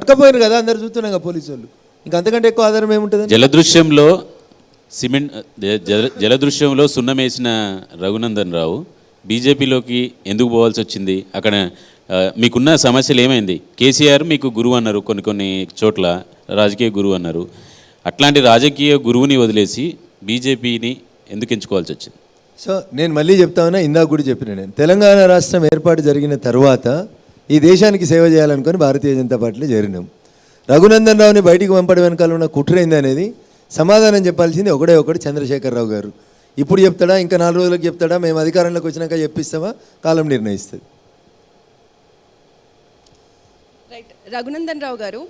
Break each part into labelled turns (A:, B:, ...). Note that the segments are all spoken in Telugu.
A: పట్టకపోయారు కదా, అందరు చూస్తున్నాం కదా పోలీసు వాళ్ళు. ఇంకా అంతకంటే ఎక్కువ ఆధారం ఏముంటుంది?
B: జలదృశ్యంలో సున్నమేసిన రఘునందన్ రావు బీజేపీలోకి ఎందుకు పోవాల్సి వచ్చింది? అక్కడ మీకున్న సమస్యలు ఏమైంది? కేసీఆర్ మీకు గురువు అన్నారు, కొన్ని చోట్ల రాజకీయ గురువు అన్నారు. అట్లాంటి రాజకీయ గురువుని వదిలేసి బీజేపీని ఎందుకు ఎంచుకోవాల్సి వచ్చింది?
A: సో నేను మళ్ళీ చెప్తా ఉన్నా, ఇందాక కూడా చెప్పిన, నేను తెలంగాణ రాష్ట్రం ఏర్పాటు జరిగిన తర్వాత ఈ దేశానికి సేవ చేయాలనుకొని భారతీయ జనతా పార్టీలో చేరినాం. రఘునందన్ రావుని బయటికి పంపడం వెనకాల ఉన్న కుట్రైంది అనేది సమాధానం చెప్పాల్సింది ఒకడు చంద్రశేఖరరావు గారు. ఇప్పుడు చెప్తాడా, ఇంకా 4 రోజులకు చెప్తాడా, మేము అధికారంలోకి వచ్చినాక చెప్పిస్తామా, కాలం నిర్ణయిస్తుంది.
C: రైట్. రఘునందన్ రావు గారు,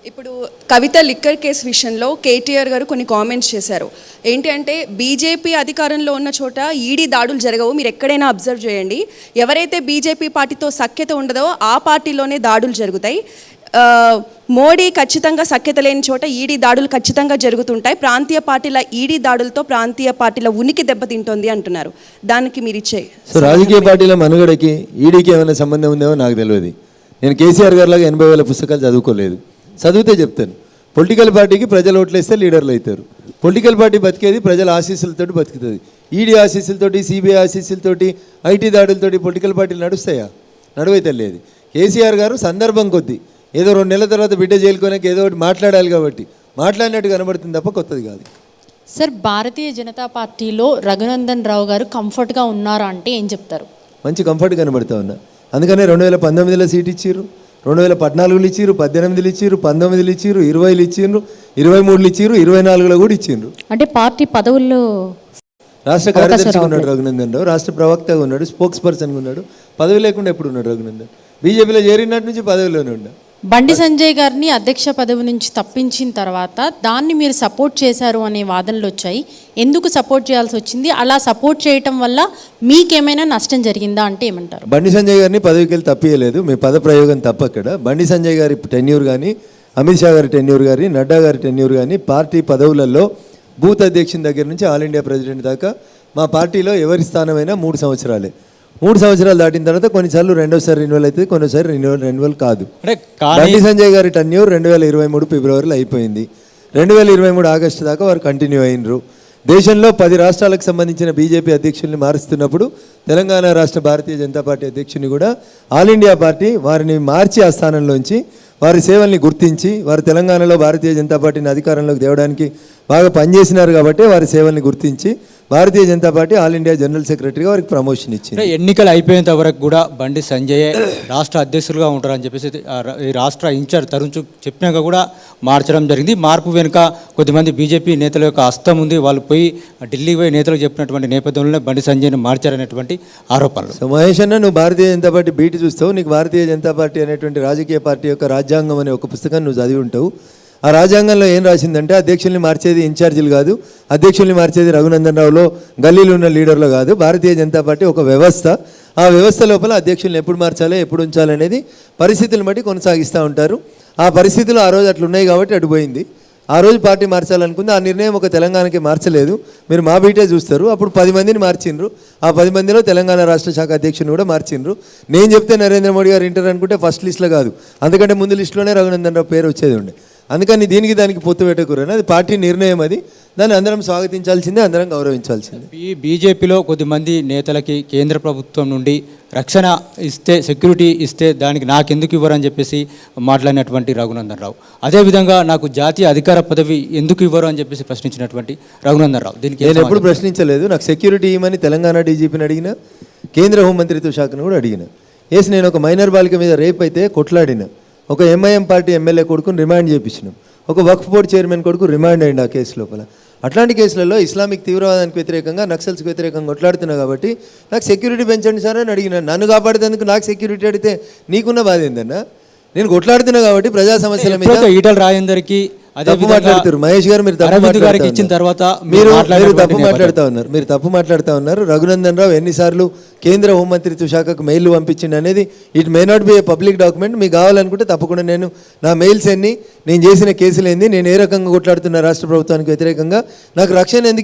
C: ఇప్పుడు కవిత లిక్కర్ కేసు విషయంలో కేటీఆర్ గారు కొన్ని కామెంట్స్ చేశారు. ఏంటి అంటే, బీజేపీ అధికారంలో ఉన్న చోట ఈడీ దాడులు జరగవు, మీరు ఎక్కడైనా అబ్జర్వ్ చేయండి. ఎవరైతే బీజేపీ పార్టీతో సఖ్యత ఉండదో ఆ పార్టీలోనే దాడులు జరుగుతాయి. మోడీ ఖచ్చితంగా సఖ్యత లేని చోట ఈడీ దాడులు ఖచ్చితంగా జరుగుతుంటాయి. ప్రాంతీయ పార్టీల ఈడీ దాడులతో ప్రాంతీయ పార్టీల ఉనికి దెబ్బతింటోంది అంటున్నారు. దానికి మీరు ఇచ్చే
A: రాజకీయ పార్టీల మనుగడకి ఈడీకి ఏమైనా సంబంధం ఉందేమో నాకు తెలియదు. నేను కేసీఆర్ గారిలాగా 80,000 పుస్తకాలు చదువుకోలేదు. చదివితే చెప్తాను. పొలిటికల్ పార్టీకి ప్రజలు ఓట్లేస్తే లీడర్లు అవుతారు. పొలిటికల్ పార్టీ బతికేది ప్రజల ఆశీస్సులతోటి బతుకుతుంది. ఈడీ ఆశీస్సులతోటి, సిబిఐ ఆశీస్సులతోటి, ఐటీ దాడులతోటి పొలిటికల్ పార్టీలు నడుస్తాయా? నడువైతే లేదు. కేసీఆర్ గారు సందర్భం కొద్దీ ఏదో 2 నెలల తర్వాత బిడ్డ జైలుకోనకి ఏదో ఒకటి మాట్లాడాలి కాబట్టి మాట్లాడినట్టు కనబడుతుంది తప్ప కొత్తది కాదు.
D: సార్, భారతీయ జనతా పార్టీలో రఘునందన్ రావు గారు కంఫర్ట్గా ఉన్నారా అంటే ఏం చెప్తారు?
A: మంచి కంఫర్ట్ కనబడుతూ ఉన్నా. అందుకనే 2019లో సీట్ ఇచ్చారు, 2014లో ఇచ్చారు, 18లో ఇచ్చారు, 19లో ఇచ్చారు, 20లో ఇచ్చారు, 23లో ఇచ్చారు, 24లో కూడా ఇచ్చిండ్రు.
D: అంటే పార్టీ పదవుల్లో
A: రాష్ట్ర కార్యదర్శిగా ఉన్నాడు రఘునందన్ రావు, రాష్ట్ర ప్రవక్తగా ఉన్నాడు, స్పోక్స్ పర్సన్గా ఉన్నాడు. పదవి లేకుండా ఎప్పుడు ఉన్నాడు రఘునందన్? బీజేపీలో చేరినట్టు నుంచి పదవిలోనే ఉన్నాడు.
D: బండి సంజయ్ గారిని అధ్యక్ష పదవి నుంచి తప్పించిన తర్వాత దాన్ని మీరు సపోర్ట్ చేశారు అనే వాదనలు వచ్చాయి. ఎందుకు సపోర్ట్ చేయాల్సి వచ్చింది? అలా సపోర్ట్ చేయటం వల్ల మీకేమైనా నష్టం జరిగిందా అంటే ఏమంటారు?
A: బండి సంజయ్ గారిని పదవికి వెళ్ళి తప్పియలేదు. మీ పద ప్రయోగం తప్ప. అక్కడ బండి సంజయ్ గారి టెన్యూర్ కానీ, అమిత్ షా గారి టెన్యూర్ కానీ, నడ్డా గారి టెన్యూర్ కానీ, పార్టీ పదవులలో బూత్ అధ్యక్షుని దగ్గర నుంచి ఆల్ ఇండియా ప్రెసిడెంట్ దాకా మా పార్టీలో ఎవరి స్థానమైనా 3 సంవత్సరాలే. 3 సంవత్సరాలు దాటిన తర్వాత కొన్నిసార్లు రెండోసారి రెన్యువల్ అవుతుంది, కొన్నిసారి రెన్యువల్ కాదు. బండి సంజయ్ గారి టెన్యూర్ 2023 ఫిబ్రవరిలో అయిపోయింది. 2023 ఆగస్టు దాకా వారు కంటిన్యూ అయినరు. దేశంలో 10 రాష్ట్రాలకు సంబంధించిన బీజేపీ అధ్యక్షుల్ని మారుస్తున్నప్పుడు తెలంగాణ రాష్ట్ర భారతీయ జనతా పార్టీ అధ్యక్షుని కూడా ఆల్ ఇండియా పార్టీ వారిని మార్చి ఆ స్థానంలోంచి వారి సేవల్ని గుర్తించి, వారు తెలంగాణలో భారతీయ జనతా పార్టీని అధికారంలోకి తేవడానికి బాగా పనిచేసినారు కాబట్టి వారి సేవల్ని గుర్తించి Bharatiya Janata party all India general సెక్రటరీగా వారికి ప్రమోషన్ ఇచ్చింది.
E: ఎన్నికలు అయిపోయేంత వరకు కూడా బండి సంజయ్ రాష్ట్ర అధ్యక్షులుగా ఉంటారని చెప్పేసి ఈ రాష్ట్ర ఇన్ఛార్జ్ తరుణ్ చుక్ చెప్పినాక కూడా మార్చడం జరిగింది. మార్పు వెనుక కొద్దిమంది బీజేపీ నేతల యొక్క హస్తం ఉంది. వాళ్ళు పోయి ఢిల్లీ పోయి నేతలకు చెప్పినటువంటి నేపథ్యంలోనే బండి సంజయ్ని మార్చారనేటువంటి ఆరోపణలు.
A: సో మహేష్ అన్న, నువ్వు భారతీయ జనతా పార్టీ బీట్ చూస్తావు. నీకు భారతీయ జనతా పార్టీ అనేటువంటి రాజకీయ పార్టీ యొక్క రాజ్యాంగం అనే ఒక పుస్తకాన్ని నువ్వు చదివి ఉంటావు. ఆ రాజ్యాంగంలో ఏం రాసిందంటే, అధ్యక్షుల్ని మార్చేది ఇన్ఛార్జీలు కాదు, అధ్యక్షుల్ని మార్చేది రఘునందన్ రావులో గల్లీలో ఉన్న లీడర్లు కాదు. భారతీయ జనతా పార్టీ ఒక వ్యవస్థ. ఆ వ్యవస్థ లోపల అధ్యక్షుల్ని ఎప్పుడు మార్చాలో, ఎప్పుడు ఉంచాలనేది పరిస్థితులను బట్టి కొనసాగిస్తూ ఉంటారు. ఆ పరిస్థితులు ఆ రోజు అట్లున్నాయి కాబట్టి అటు పోయింది. ఆ రోజు పార్టీ మార్చాలనుకుంది. ఆ నిర్ణయం ఒక తెలంగాణకి మార్చలేదు. మీరు మా బీటే చూస్తారు. అప్పుడు 10 మందిని మార్చిండ్రు. ఆ 10 మందిలో తెలంగాణ రాష్ట్ర శాఖ అధ్యక్షుని కూడా మార్చిండ్రు. నేను చెప్తే నరేంద్ర మోడీ గారు ఇంటర్ అనుకుంటే ఫస్ట్ లిస్ట్లో కాదు, అందుకంటే ముందు లిస్టులోనే రఘునందన్ రావు పేరు వచ్చేది ఉండే. అందుకని దీనికి దానికి పొత్తు పెట్టకూరని, అది పార్టీ నిర్ణయం. అది దాన్ని అందరం స్వాగతించాల్సిందే, అందరం గౌరవించాల్సిందే.
E: ఈ బీజేపీలో కొద్దిమంది నేతలకి కేంద్ర ప్రభుత్వం నుండి రక్షణ ఇస్తే, సెక్యూరిటీ ఇస్తే దానికి నాకెందుకు ఇవ్వరని చెప్పేసి మాట్లాడినటువంటి రఘునందన్ రావు, అదేవిధంగా నాకు జాతీయ అధికార పదవి ఎందుకు ఇవ్వరు అని చెప్పేసి ప్రశ్నించినటువంటి రఘునందన్ రావు, దీనికి
A: నేను ఎప్పుడు ప్రశ్నించలేదు. నాకు సెక్యూరిటీ ఇవ్వమని తెలంగాణ డీజీపీని అడిగిన, కేంద్ర హోంమంత్రిత్వ శాఖను కూడా అడిగిన. నేను ఒక మైనర్ బాలిక మీద రేప్ అయితే కొట్లాడిన, ఒక ఎంఐఎం పార్టీ ఎమ్మెల్యే కొడుకుని రిమాండ్ చేయించినాం, ఒక వక్ఫ్ బోర్డు చైర్మన్ కొడుకు రిమాండ్ అయ్యింది ఆ కేసు లోపల. అట్లాంటి కేసులలో ఇస్లామిక్ తీవ్రవాదానికి వ్యతిరేకంగా, నక్సల్స్కి వ్యతిరేకంగా కొట్లాడుతున్నా కాబట్టి నాకు సెక్యూరిటీ పెంచండి సార్ అని అడిగిన. నన్ను కాపాడేందుకు నాకు సెక్యూరిటీ అడిగితే నీకున్న బాధ ఏందన్నా? నేను కొట్లాడుతున్నా కాబట్టి ప్రజా సమస్యల మీద.
E: ఈటల రాజేందర్కి
A: తప్పు మాట్లాడుతారు మహేష్ గారు, మీరు తప్పు మాట్లాడుతూ ఉన్నారు. రఘునందన్ రావు ఎన్నిసార్లు కేంద్ర హోంమంత్రిత్వ శాఖకు మెయిల్ పంపించింది అనేది it may not be A public document. మీకు కావాలనుకుంటే తప్పకుండా నేను నా మెయిల్స్ ఎన్ని, నేను చేసిన కేసులు ఏంది, నేను ఏ రకంగా కొట్లాడుతున్న రాష్ట్ర ప్రభుత్వానికి వ్యతిరేకంగా, నాకు రక్షణ ఎందుకు